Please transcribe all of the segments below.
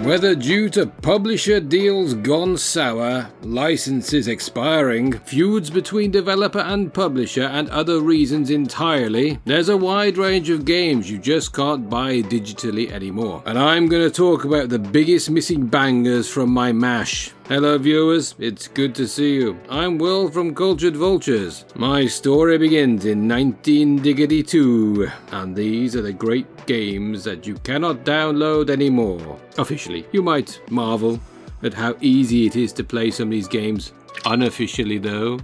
Whether due to publisher deals gone sour, licenses expiring, feuds between developer and publisher, and other reasons entirely, there's a wide range of games you just can't buy digitally anymore. And I'm going to talk about the biggest missing bangers from my mash. Hello viewers, it's good to see you. I'm Will from Cultured Vultures. My story begins in 1992, and these are the great games that you cannot download anymore. Officially, you might marvel at how easy it is to play some of these games. Unofficially though.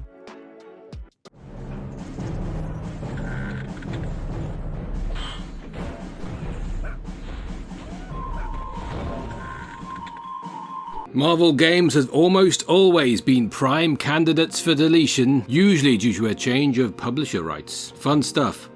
Marvel games have almost always been prime candidates for deletion, usually due to a change of publisher rights. Fun stuff.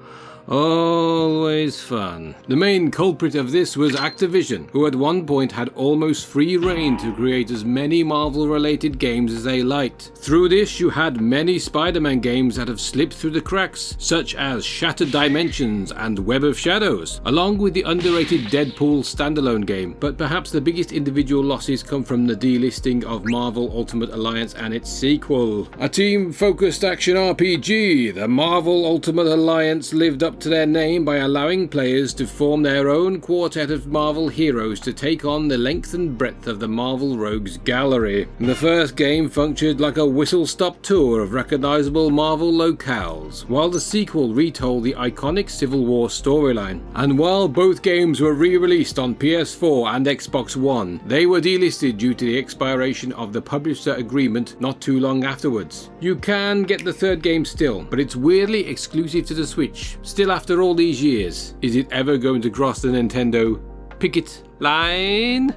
Always fun. The main culprit of this was Activision, who at one point had almost free reign to create as many Marvel-related games as they liked. Through this, you had many Spider-Man games that have slipped through the cracks, such as Shattered Dimensions and Web of Shadows, along with the underrated Deadpool standalone game. But perhaps the biggest individual losses come from the delisting of Marvel Ultimate Alliance and its sequel. A team-focused action RPG, the Marvel Ultimate Alliance lived up to their name by allowing players to form their own quartet of Marvel heroes to take on the length and breadth of the Marvel Rogues gallery. The first game functioned like a whistle-stop tour of recognizable Marvel locales, while the sequel retold the iconic Civil War storyline. And while both games were re-released on PS4 and Xbox One, they were delisted due to the expiration of the publisher agreement not too long afterwards. You can get the third game still, but it's weirdly exclusive to the Switch. Still, after all these years, is it ever going to cross the Nintendo picket line?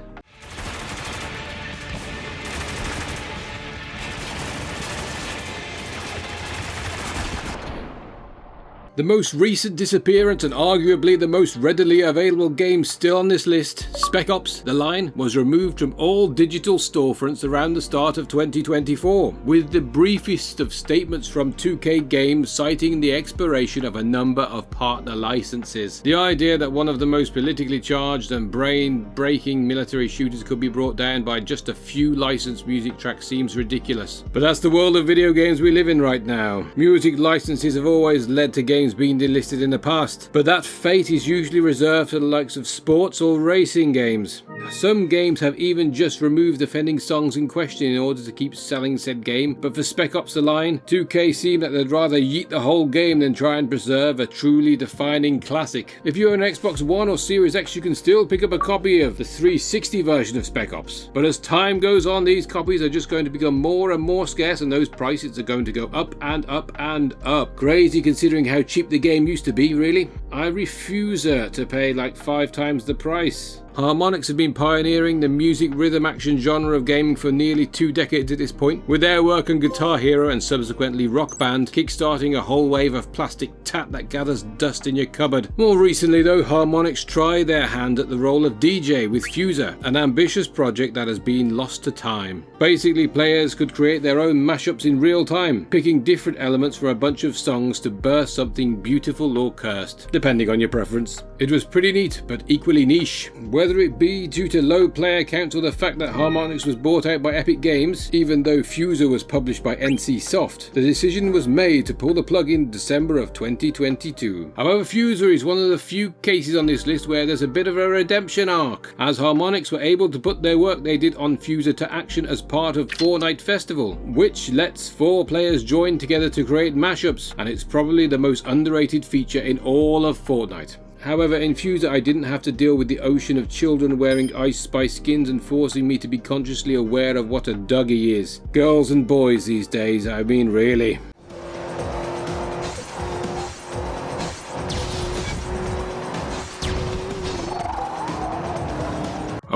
The most recent disappearance and arguably the most readily available game still on this list, Spec Ops: The Line, was removed from all digital storefronts around the start of 2024, with the briefest of statements from 2K Games citing the expiration of a number of partner licenses. The idea that one of the most politically charged and brain-breaking military shooters could be brought down by just a few licensed music tracks seems ridiculous. But that's the world of video games we live in right now. Music licenses have always led to games being delisted in the past, but that fate is usually reserved for the likes of sports or racing games. Some games have even just removed offending songs in question in order to keep selling said game, but for Spec Ops: The Line, 2K seem that they'd rather yeet the whole game than try and preserve a truly defining classic. If you're an Xbox One or Series X, you can still pick up a copy of the 360 version of Spec Ops, but as time goes on, these copies are just going to become more and more scarce, and those prices are going to go up and up and up. Crazy considering how cheap the game used to be, really. I refuse to pay like 5 times the price. Harmonix have been pioneering the music rhythm action genre of gaming for nearly 2 decades at this point, with their work on Guitar Hero and subsequently Rock Band kickstarting a whole wave of plastic tat that gathers dust in your cupboard. More recently though, Harmonix tried their hand at the role of DJ with Fuser, an ambitious project that has been lost to time. Basically, players could create their own mashups in real time, picking different elements from a bunch of songs to birth something beautiful or cursed, depending on your preference. It was pretty neat, but equally niche. Whether it be due to low player counts or the fact that Harmonix was bought out by Epic Games, even though Fuser was published by NC Soft, the decision was made to pull the plug in December of 2022. However, Fuser is one of the few cases on this list where there's a bit of a redemption arc, as Harmonix were able to put their work they did on Fuser to action as part of Fortnite Festival, which lets 4 players join together to create mashups, and it's probably the most underrated feature in all of Fortnite. However, in Fuser I didn't have to deal with the ocean of children wearing Ice Spice skins and forcing me to be consciously aware of what a Dougie is. Girls and boys these days, I mean really.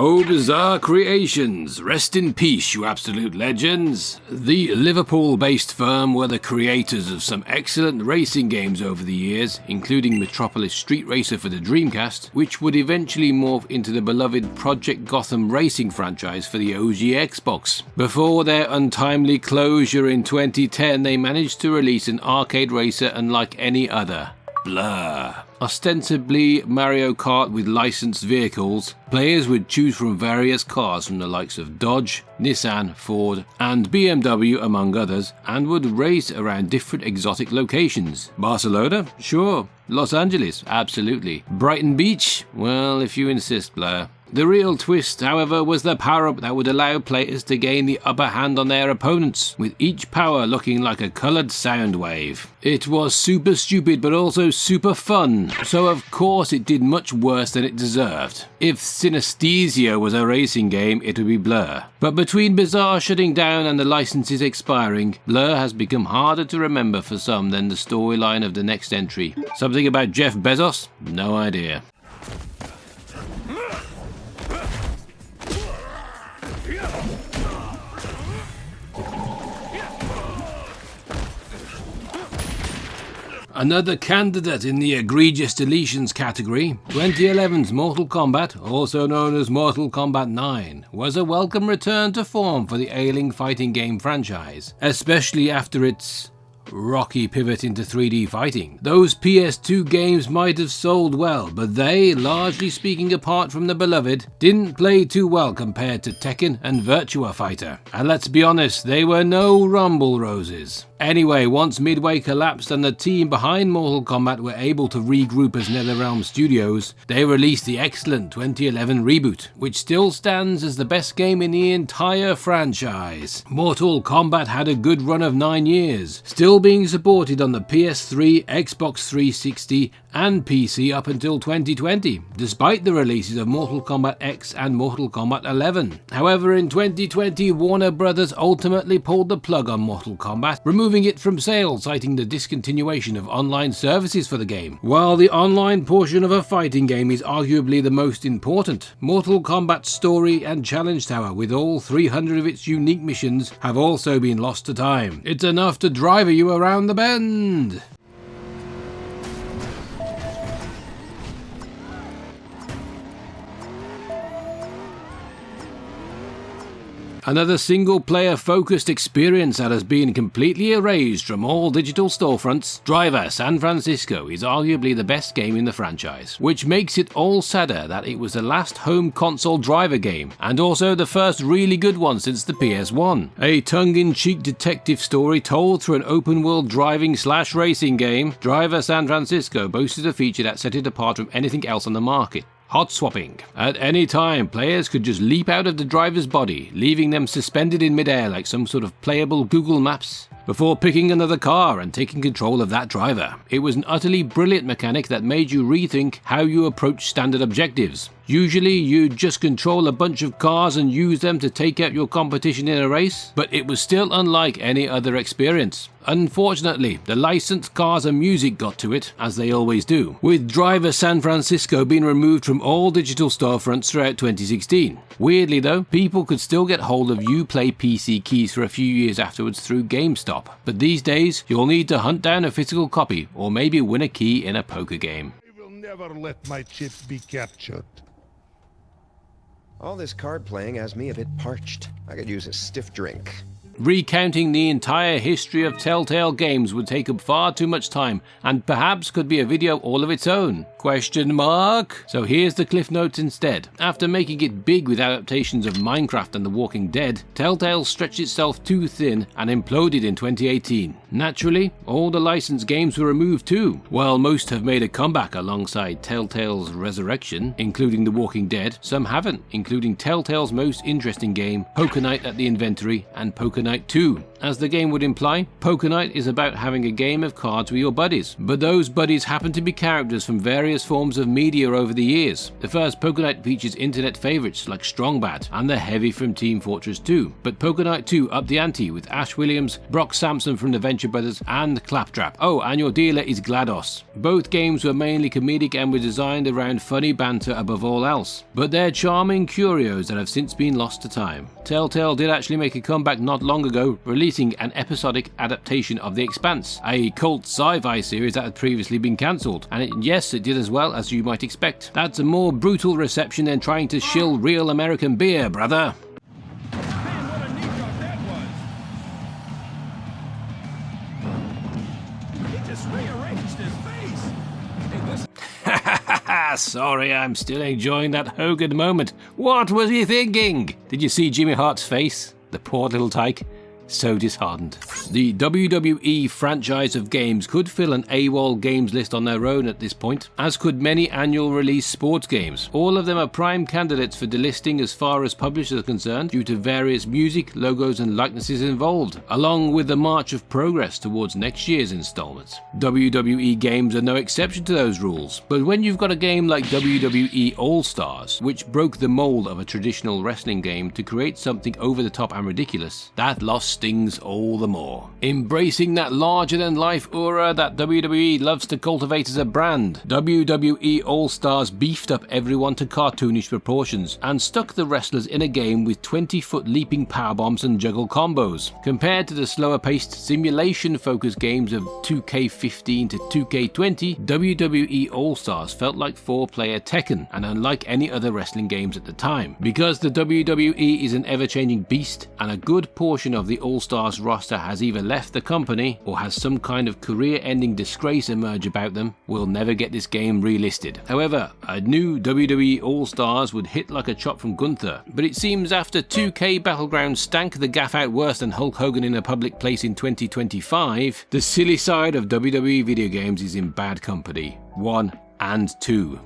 Oh, bizarre creations! Rest in peace, you absolute legends! The Liverpool-based firm were the creators of some excellent racing games over the years, including Metropolis Street Racer for the Dreamcast, which would eventually morph into the beloved Project Gotham racing franchise for the OG Xbox. Before their untimely closure in 2010, they managed to release an arcade racer unlike any other. Blur. Ostensibly Mario Kart with licensed vehicles, players would choose from various cars from the likes of Dodge, Nissan, Ford and BMW among others, and would race around different exotic locations. Barcelona? Sure. Los Angeles? Absolutely. Brighton Beach? Well, if you insist, Blur. The real twist, however, was the power-up that would allow players to gain the upper hand on their opponents, with each power looking like a coloured sound wave. It was super stupid but also super fun, so of course it did much worse than it deserved. If Synesthesia was a racing game, it would be Blur. But between Bizarre shutting down and the licenses expiring, Blur has become harder to remember for some than the storyline of the next entry. Something about Jeff Bezos? No idea. Another candidate in the egregious deletions category, 2011's Mortal Kombat, also known as Mortal Kombat 9, was a welcome return to form for the ailing fighting game franchise, especially after its rocky pivot into 3D fighting. Those PS2 games might have sold well, but they, largely speaking apart from the beloved, didn't play too well compared to Tekken and Virtua Fighter. And let's be honest, they were no rumble roses. Anyway, once Midway collapsed and the team behind Mortal Kombat were able to regroup as NetherRealm Studios, they released the excellent 2011 reboot, which still stands as the best game in the entire franchise. Mortal Kombat had a good run of 9 years, still being supported on the PS3, Xbox 360 and PC up until 2020, despite the releases of Mortal Kombat X and Mortal Kombat 11. However, in 2020, Warner Brothers ultimately pulled the plug on Mortal Kombat, removing it from sale, citing the discontinuation of online services for the game. While the online portion of a fighting game is arguably the most important, Mortal Kombat's story and challenge tower, with all 300 of its unique missions, have also been lost to time. It's enough to drive you around the bend. Another single-player focused experience that has been completely erased from all digital storefronts, Driver San Francisco is arguably the best game in the franchise, which makes it all sadder that it was the last home console driver game, and also the first really good one since the PS1. A tongue-in-cheek detective story told through an open-world driving/racing game, Driver San Francisco boasted a feature that set it apart from anything else on the market: hot swapping. At any time, players could just leap out of the driver's body, leaving them suspended in midair like some sort of playable Google Maps, before picking another car and taking control of that driver. It was an utterly brilliant mechanic that made you rethink how you approach standard objectives. Usually you'd just control a bunch of cars and use them to take out your competition in a race, but it was still unlike any other experience. Unfortunately, the licensed cars and music got to it, as they always do, with Driver San Francisco being removed from all digital storefronts throughout 2016. Weirdly though, people could still get hold of Uplay PC keys for a few years afterwards through GameStop, but these days you'll need to hunt down a physical copy or maybe win a key in a poker game. I will never let my chips be captured. All this card playing has me a bit parched. I could use a stiff drink. Recounting the entire history of Telltale games would take up far too much time and perhaps could be a video all of its own. Question mark? So here's the cliff notes instead. After making it big with adaptations of Minecraft and The Walking Dead, Telltale stretched itself too thin and imploded in 2018. Naturally, all the licensed games were removed too. While most have made a comeback alongside Telltale's Resurrection, including The Walking Dead, some haven't, including Telltale's most interesting game, Poker Night at the Inventory and Poker Night 2. As the game would imply, Poker Night is about having a game of cards with your buddies, but those buddies happen to be characters from various forms of media over the years. The first Poker Night features internet favourites like Strongbad and the Heavy from Team Fortress 2, but Poker Night 2 upped the ante with Ash Williams, Brock Sampson from the Venture Brothers and Claptrap. Oh, and your dealer is GLaDOS. Both games were mainly comedic and were designed around funny banter above all else, but they're charming curios that have since been lost to time. Telltale did actually make a comeback not long ago, releasing an episodic adaptation of The Expanse, a cult sci-fi series that had previously been cancelled, and yes, it did as well as you might expect. That's a more brutal reception than trying to shill real American beer, brother. Man, what a neat job that was! He just rearranged his face! Sorry, I'm still enjoying that Hogan moment. What was he thinking? Did you see Jimmy Hart's face? The poor little tyke. So disheartened. The WWE franchise of games could fill an AWOL games list on their own at this point, as could many annual release sports games. All of them are prime candidates for delisting as far as publishers are concerned, due to various music, logos and likenesses involved, along with the march of progress towards next year's installments. WWE games are no exception to those rules, but when you've got a game like WWE All-Stars, which broke the mold of a traditional wrestling game to create something over the top and ridiculous, that loss stings all the more. Embracing that larger-than-life aura that WWE loves to cultivate as a brand, WWE All-Stars beefed up everyone to cartoonish proportions and stuck the wrestlers in a game with 20-foot leaping powerbombs and juggle combos. Compared to the slower-paced simulation-focused games of 2K15 to 2K20, WWE All-Stars felt like 4-player Tekken, and unlike any other wrestling games at the time. Because the WWE is an ever-changing beast, and a good portion of the All-Stars roster has either left the company or has some kind of career-ending disgrace emerge about them, we'll never get this game relisted. However, a new WWE All-Stars would hit like a chop from Gunther, but it seems after 2K Battlegrounds stank the gaff out worse than Hulk Hogan in a public place in 2025, the silly side of WWE video games is in bad company. 1 and 2.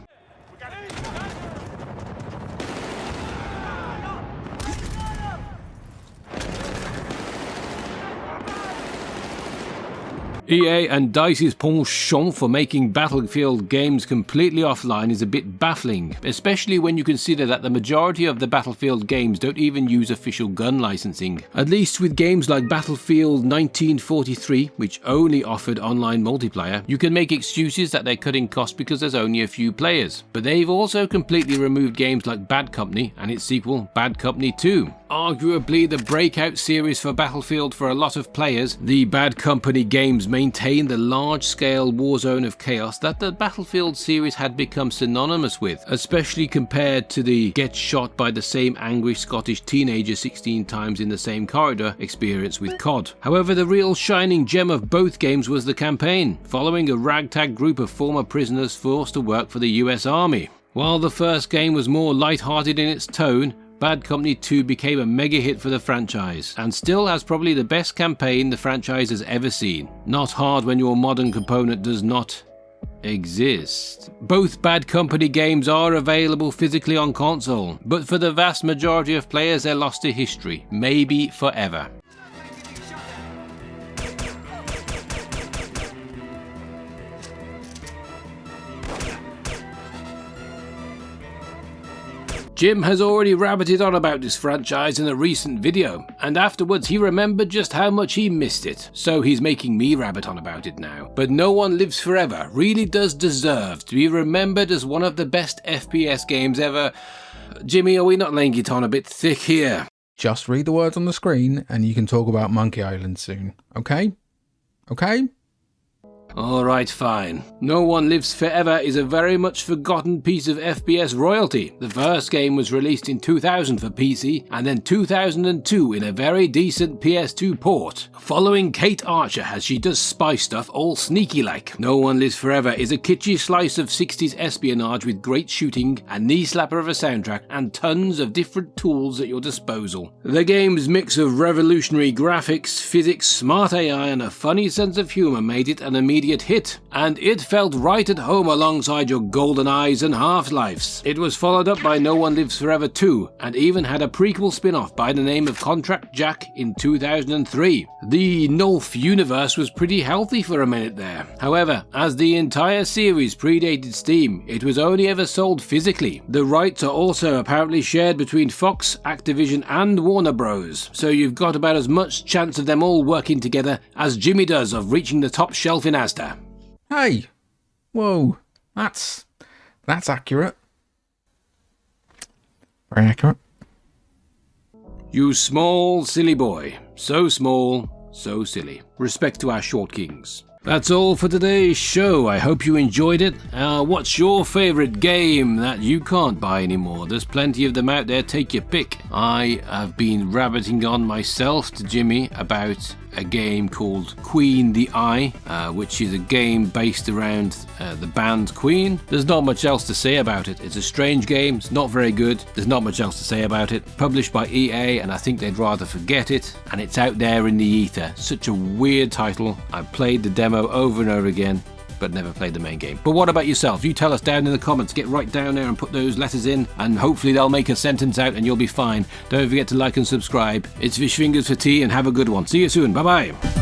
EA and DICE's penchant for making Battlefield games completely offline is a bit baffling, especially when you consider that the majority of the Battlefield games don't even use official gun licensing. At least with games like Battlefield 1943, which only offered online multiplayer, you can make excuses that they're cutting costs because there's only a few players. But they've also completely removed games like Bad Company and its sequel, Bad Company 2. Arguably the breakout series for Battlefield for a lot of players, the Bad Company games maintain the large-scale warzone of chaos that the Battlefield series had become synonymous with, especially compared to the get shot by the same angry Scottish teenager 16 times in the same corridor experience with COD. However, the real shining gem of both games was the campaign, following a ragtag group of former prisoners forced to work for the US Army. While the first game was more light-hearted in its tone, Bad Company 2 became a mega hit for the franchise, and still has probably the best campaign the franchise has ever seen. Not hard when your modern component does not exist. Both Bad Company games are available physically on console, but for the vast majority of players they're lost to history, maybe forever. Jim has already rabbited on about this franchise in a recent video, and afterwards he remembered just how much he missed it, so he's making me rabbit on about it now. But No One Lives Forever really does deserve to be remembered as one of the best FPS games ever. Jimmy, are we not laying it on a bit thick here? Just read the words on the screen and you can talk about Monkey Island soon, okay? Okay? Alright, fine. No One Lives Forever is a very much forgotten piece of FPS royalty. The first game was released in 2000 for PC, and then 2002 in a very decent PS2 port, following Kate Archer as she does spy stuff all sneaky like. No One Lives Forever is a kitschy slice of 60s espionage with great shooting, a knee slapper of a soundtrack, and tons of different tools at your disposal. The game's mix of revolutionary graphics, physics, smart AI, and a funny sense of humour made it an immediate hit, and it felt right at home alongside your GoldenEyes and Half-Lives. It was followed up by No One Lives Forever 2, and even had a prequel spin-off by the name of Contract Jack in 2003. The nolf universe was pretty healthy for a minute there. However, as the entire series predated Steam, it was only ever sold physically. The rights are also apparently shared between Fox, Activision and Warner Bros, so you've got about as much chance of them all working together as Jimmy does of reaching the top shelf in Asda. Hey! Whoa, that's accurate. Very accurate. You small, silly boy. So small, so silly. Respect to our short kings. That's all for today's show. I hope you enjoyed it. What's your favourite game that you can't buy anymore? There's plenty of them out there, take your pick. I have been rabbiting on myself to Jimmy about a game called Queen the Eye, which is a game based around the band Queen. There's not much else to say about it. It's a strange game. It's not very good. There's not much else to say about it. Published by EA, and I think they'd rather forget it. And it's out there in the ether. Such a weird title. I've played the demo over and over again, but never played the main game. But what about yourself? You tell us down in the comments. Get right down there and put those letters in, and hopefully they'll make a sentence out and you'll be fine. Don't forget to like and subscribe. It's fish fingers for tea, and have a good one. See you soon. Bye bye.